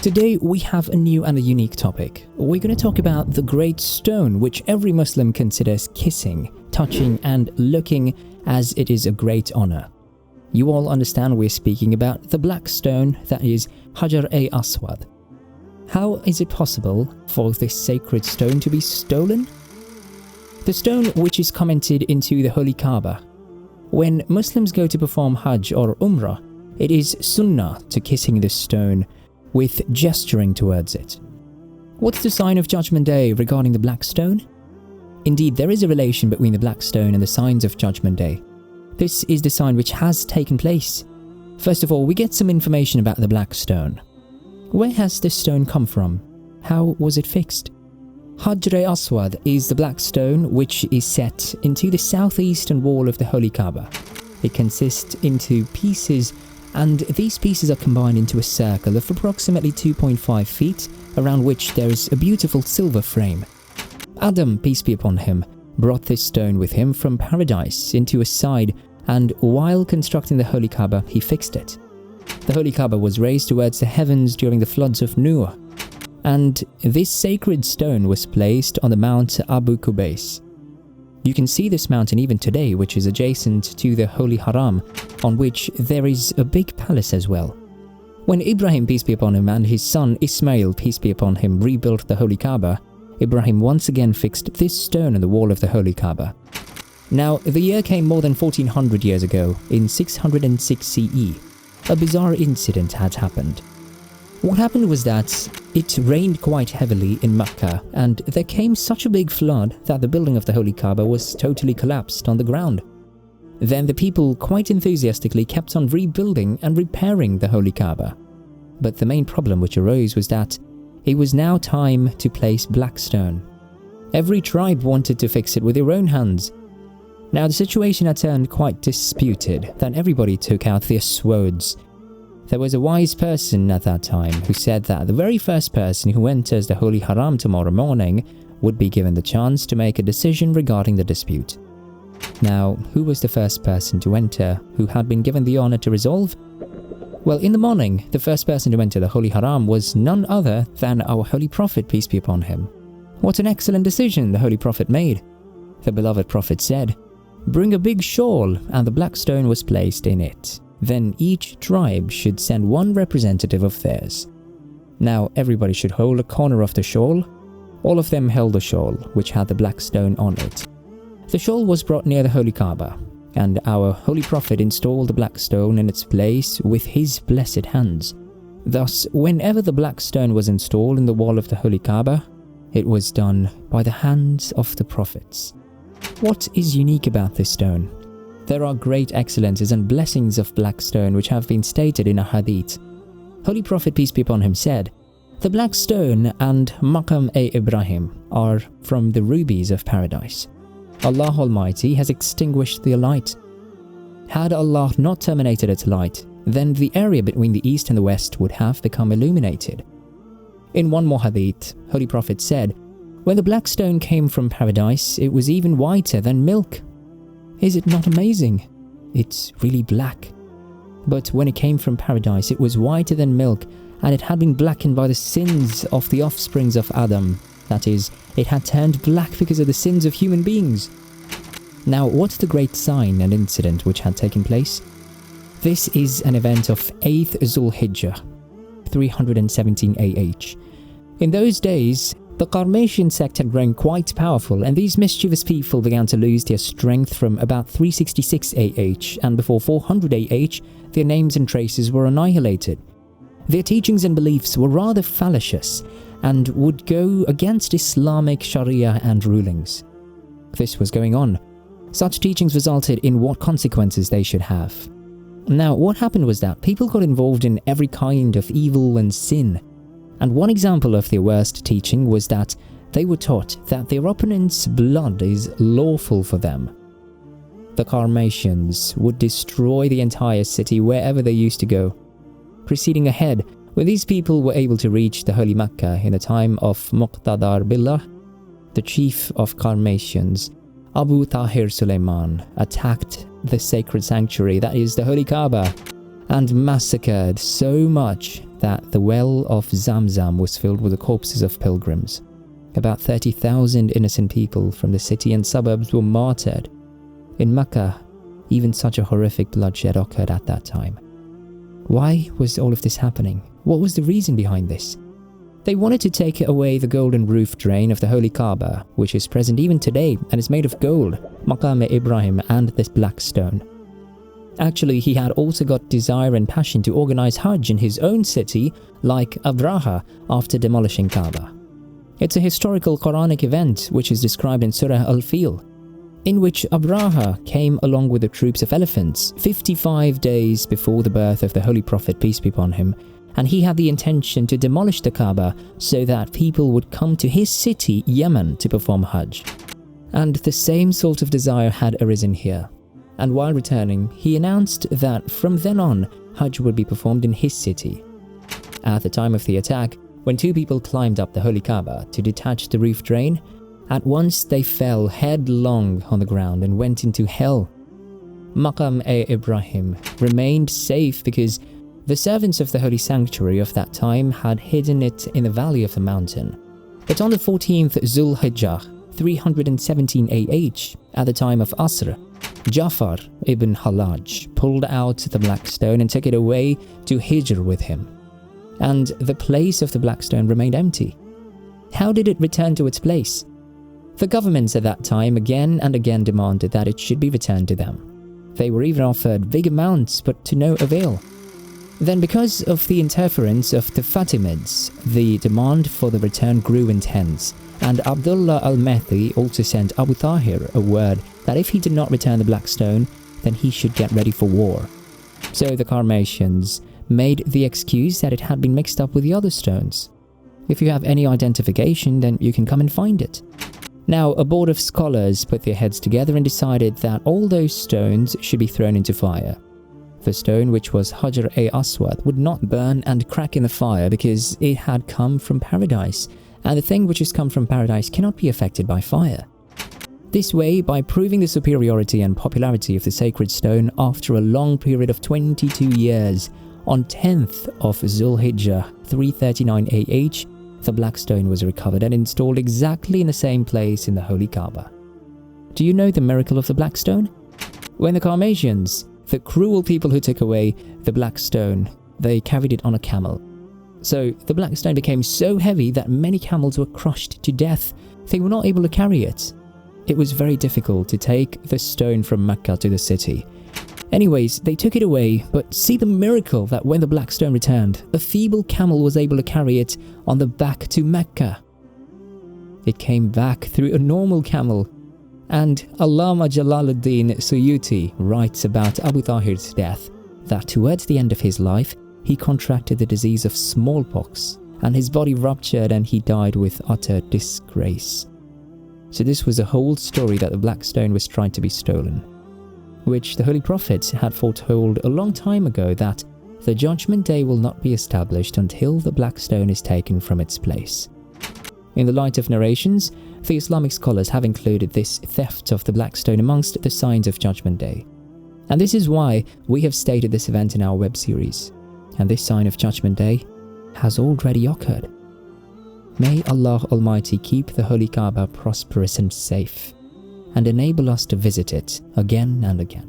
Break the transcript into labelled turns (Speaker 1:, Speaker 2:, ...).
Speaker 1: Today we have a new and a unique topic. We're going to talk about the great stone which every Muslim considers kissing, touching and looking as it is a great honor. You all understand we're speaking about the black stone that is Hajar-e-Aswad. How is it possible for this sacred stone to be stolen? The stone which is commented into the Holy Kabah. When Muslims go to perform Hajj or Umrah, it is sunnah to kissing this stone with gesturing towards it. What's the sign of Judgment Day regarding the black stone? Indeed, there is a relation between the black stone and the signs of Judgment Day. This is the sign which has taken place. First of all, we get some information about the black stone. Where has this stone come from? How was it fixed? Hajar-e-Aswad is the black stone which is set into the southeastern wall of the Holy Kabah. It consists into pieces, and these pieces are combined into a circle of approximately 2.5 feet, around which there is a beautiful silver frame. Adam, peace be upon him, brought this stone with him from paradise into a side, and while constructing the Holy Kabah, he fixed it. The Holy Kabah was raised towards the heavens during the floods of Noah, and this sacred stone was placed on the Mount Abu Qubais. You can see this mountain even today, which is adjacent to the Holy Haram, on which there is a big palace as well. When Ibrahim, peace be upon him, and his son Ismail, peace be upon him, rebuilt the Holy Kabah, Ibrahim once again fixed this stone on the wall of the Holy Kabah. Now, the year came more than 1400 years ago, in 606 CE. A bizarre incident had happened. What happened was that it rained quite heavily in Mecca, and there came such a big flood that the building of the Holy Kabah was totally collapsed on the ground. Then the people quite enthusiastically kept on rebuilding and repairing the Holy Kabah. But the main problem which arose was that it was now time to place black stone. Every tribe wanted to fix it with their own hands. Now the situation had turned quite disputed, that everybody took out their swords. There was a wise person at that time who said that the very first person who enters the Holy Haram tomorrow morning would be given the chance to make a decision regarding the dispute. Now, who was the first person to enter who had been given the honor to resolve? Well, in the morning, the first person to enter the Holy Haram was none other than our Holy Prophet, peace be upon him. What an excellent decision the Holy Prophet made. The beloved Prophet said, "Bring a big shawl," and the black stone was placed in it. Then each tribe should send one representative of theirs. Now everybody should hold a corner of the shawl. All of them held the shawl, which had the black stone on it. The shawl was brought near the Holy Kabah, and our Holy Prophet installed the black stone in its place with his blessed hands. Thus, whenever the black stone was installed in the wall of the Holy Kabah, it was done by the hands of the prophets. What is unique about this stone? There are great excellences and blessings of black stone which have been stated in a hadith. Holy Prophet, peace be upon him, said, "The black stone and Maqam-e-Ibrahim are from the rubies of paradise. Allah Almighty has extinguished their light. Had Allah not terminated its light, then the area between the east and the west would have become illuminated." In one more hadith, Holy Prophet said, "When the black stone came from paradise, it was even whiter than milk." Is it not amazing? It's really black. But when it came from paradise, it was whiter than milk, and it had been blackened by the sins of the offsprings of Adam. That is, it had turned black because of the sins of human beings. Now, what's the great sign and incident which had taken place? This is an event of 8th Zulhijjah, 317 AH. In those days, the Carmatian sect had grown quite powerful, and these mischievous people began to lose their strength from about 366 AH, and before 400 AH, their names and traces were annihilated. Their teachings and beliefs were rather fallacious, and would go against Islamic Sharia and rulings. This was going on. Such teachings resulted in what consequences they should have. Now, what happened was that people got involved in every kind of evil and sin. And one example of their worst teaching was that they were taught that their opponent's blood is lawful for them. The Carmatians would destroy the entire city wherever they used to go. Proceeding ahead, when these people were able to reach the Holy Mecca in the time of Muqtadar Billah, the chief of Carmatians, Abu Tahir Suleiman, attacked the sacred sanctuary, that is the Holy Kaaba, and massacred so much that the well of Zamzam was filled with the corpses of pilgrims. About 30,000 innocent people from the city and suburbs were martyred. In Mecca, even such a horrific bloodshed occurred at that time. Why was all of this happening? What was the reason behind this? They wanted to take away the golden roof drain of the holy Kabah, which is present even today and is made of gold, Maqam Ibrahim, and this black stone. Actually, he had also got desire and passion to organize Hajj in his own city, like Abraha, after demolishing Kabah. It's a historical Quranic event which is described in Surah Al-Fil, in which Abraha came along with the troops of elephants 55 days before the birth of the Holy Prophet, peace be upon him, and he had the intention to demolish the Kaaba so that people would come to his city, Yemen, to perform Hajj. And the same sort of desire had arisen here. And while returning, he announced that from then on, Hajj would be performed in his city. At the time of the attack, when two people climbed up the Holy Kaaba to detach the roof drain, at once they fell headlong on the ground and went into hell. Maqam-e-Ibrahim remained safe because the servants of the holy sanctuary of that time had hidden it in the valley of the mountain. But on the 14th Zulhijjah, 317 AH, at the time of Asr, Ja'far ibn Halaj pulled out the black stone and took it away to Hijr with him. And the place of the black stone remained empty. How did it return to its place? The governments at that time again and again demanded that it should be returned to them. They were even offered big amounts, but to no avail. Then, because of the interference of the Fatimids, the demand for the return grew intense, and Abdullah al-Mahdi also sent Abu Tahir a word that if he did not return the black stone, then he should get ready for war. So the Carmatians made the excuse that it had been mixed up with the other stones. If you have any identification, then you can come and find it. Now, a board of scholars put their heads together and decided that all those stones should be thrown into fire. The stone, which was Hajar-e-Aswad, would not burn and crack in the fire because it had come from paradise, and the thing which has come from paradise cannot be affected by fire. This way, by proving the superiority and popularity of the sacred stone after a long period of 22 years, on 10th of Zulhijjah 339 AH, the black stone was recovered and installed exactly in the same place in the Holy Kaaba. Do you know the miracle of the black stone? When the Carmatians, the cruel people who took away the black stone, they carried it on a camel. So the black stone became so heavy that many camels were crushed to death. They were not able to carry it. It was very difficult to take the stone from Mecca to the city. Anyways, they took it away, but see the miracle that when the black stone returned, a feeble camel was able to carry it on the back to Mecca. It came back through a normal camel. And Allama Jalaluddin Suyuti writes about Abu Tahir's death, that towards the end of his life, he contracted the disease of smallpox, and his body ruptured and he died with utter disgrace. So this was a whole story that the black stone was trying to be stolen, which the Holy Prophet had foretold a long time ago that the Judgment Day will not be established until the black stone is taken from its place. In the light of narrations, the Islamic scholars have included this theft of the black stone amongst the signs of Judgment Day. And this is why we have stated this event in our web series. And this sign of Judgment Day has already occurred. May Allah Almighty keep the Holy Kaaba prosperous and safe, and enable us to visit it again and again.